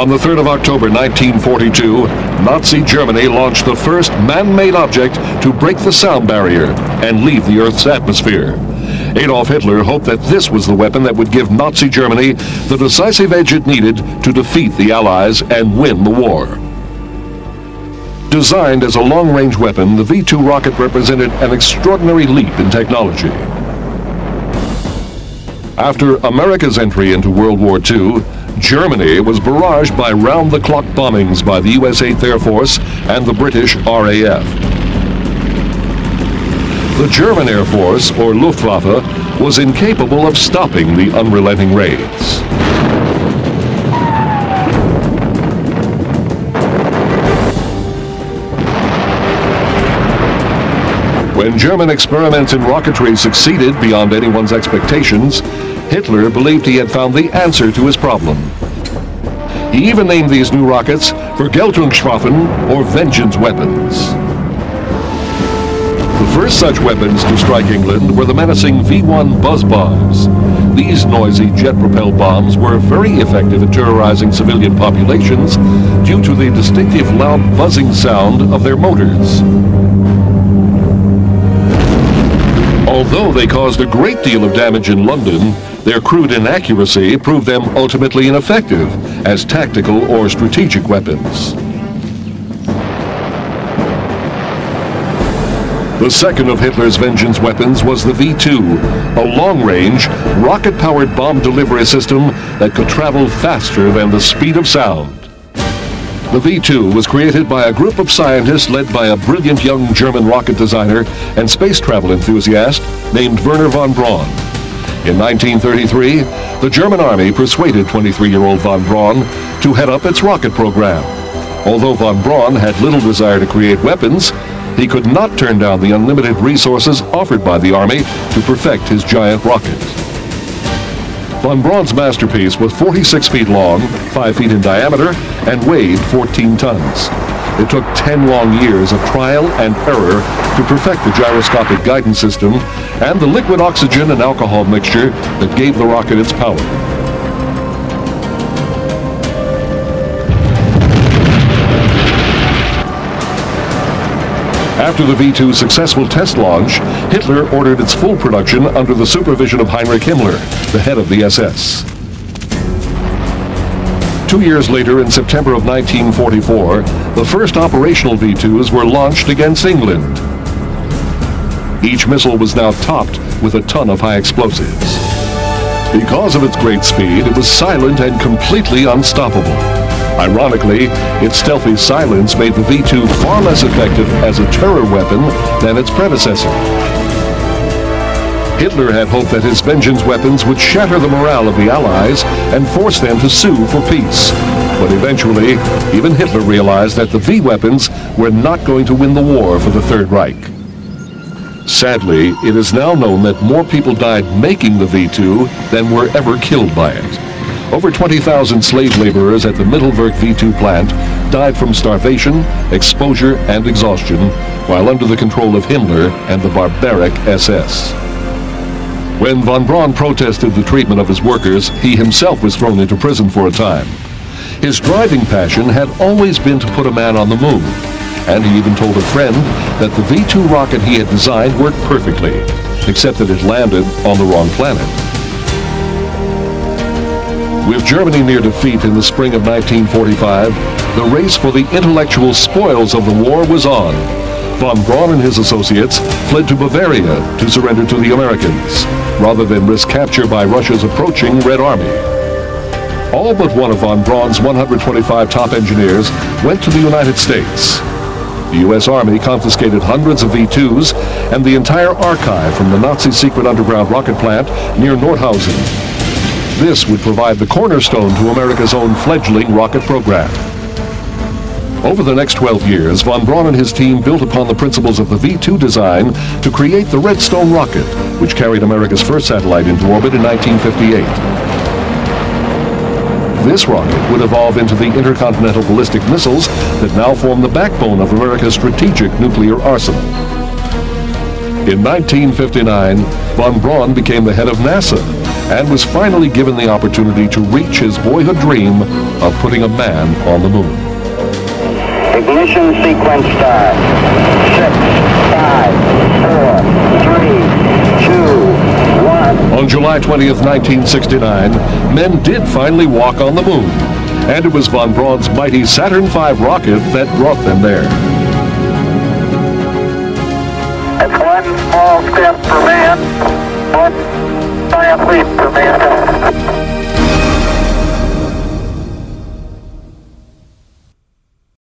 On the 3rd of October 1942, Nazi Germany launched the first man-made object to break the sound barrier and leave the Earth's atmosphere. Adolf Hitler hoped that this was the weapon that would give Nazi Germany the decisive edge it needed to defeat the Allies and win the war. Designed as a long-range weapon, the V-2 rocket represented an extraordinary leap in technology. After America's entry into World War II, Germany was barraged by round-the-clock bombings by the US 8th Air Force and the British RAF. The German Air Force, or Luftwaffe, was incapable of stopping the unrelenting raids. When German experiments in rocketry succeeded beyond anyone's expectations, Hitler believed he had found the answer to his problem. He even named these new rockets Vergeltungswaffen, or vengeance weapons. The first such weapons to strike England were the menacing V-1 buzz bombs. These noisy jet-propelled bombs were very effective at terrorizing civilian populations due to the distinctive loud buzzing sound of their motors. Although they caused a great deal of damage in London, their crude inaccuracy proved them ultimately ineffective as tactical or strategic weapons. The second of Hitler's vengeance weapons was the V-2, a long-range, rocket-powered bomb delivery system that could travel faster than the speed of sound. The V-2 was created by a group of scientists led by a brilliant young German rocket designer and space travel enthusiast named Wernher von Braun. In 1933, the German army persuaded 23-year-old von Braun to head up its rocket program. Although von Braun had little desire to create weapons, he could not turn down the unlimited resources offered by the army to perfect his giant rocket. Von Braun's masterpiece was 46 feet long, 5 feet in diameter, and weighed 14 tons. It took 10 long years of trial and error to perfect the gyroscopic guidance system and the liquid oxygen and alcohol mixture that gave the rocket its power. After the V-2's successful test launch, Hitler ordered its full production under the supervision of Heinrich Himmler, the head of the SS. 2 years later, in September of 1944, the first operational V-2s were launched against England. Each missile was now topped with a ton of high explosives. Because of its great speed, it was silent and completely unstoppable. Ironically, its stealthy silence made the V-2 far less effective as a terror weapon than its predecessor. Hitler had hoped that his vengeance weapons would shatter the morale of the Allies and force them to sue for peace. But eventually, even Hitler realized that the V-weapons were not going to win the war for the Third Reich. Sadly, it is now known that more people died making the V-2 than were ever killed by it. Over 20,000 slave laborers at the Mittelwerk V-2 plant died from starvation, exposure, and exhaustion while under the control of Himmler and the barbaric SS. When von Braun protested the treatment of his workers, he himself was thrown into prison for a time. His driving passion had always been to put a man on the moon, and he even told a friend that the V-2 rocket he had designed worked perfectly, except that it landed on the wrong planet. With Germany near defeat in the spring of 1945, the race for the intellectual spoils of the war was on. Von Braun and his associates fled to Bavaria to surrender to the Americans, rather than risk capture by Russia's approaching Red Army. All but one of von Braun's 125 top engineers went to the United States. The U.S. Army confiscated hundreds of V-2s and the entire archive from the Nazi secret underground rocket plant near Nordhausen. This would provide the cornerstone to America's own fledgling rocket program. Over the next 12 years, von Braun and his team built upon the principles of the V-2 design to create the Redstone rocket, which carried America's first satellite into orbit in 1958. This rocket would evolve into the intercontinental ballistic missiles that now form the backbone of America's strategic nuclear arsenal. In 1959, von Braun became the head of NASA and was finally given the opportunity to reach his boyhood dream of putting a man on the moon. Ignition sequence start. 6, 5, 4, 3, 2, 1. On July 20th, 1969, men did finally walk on the moon, and it was von Braun's mighty Saturn V rocket that brought them there. It's one small step for man, one giant leap for mankind.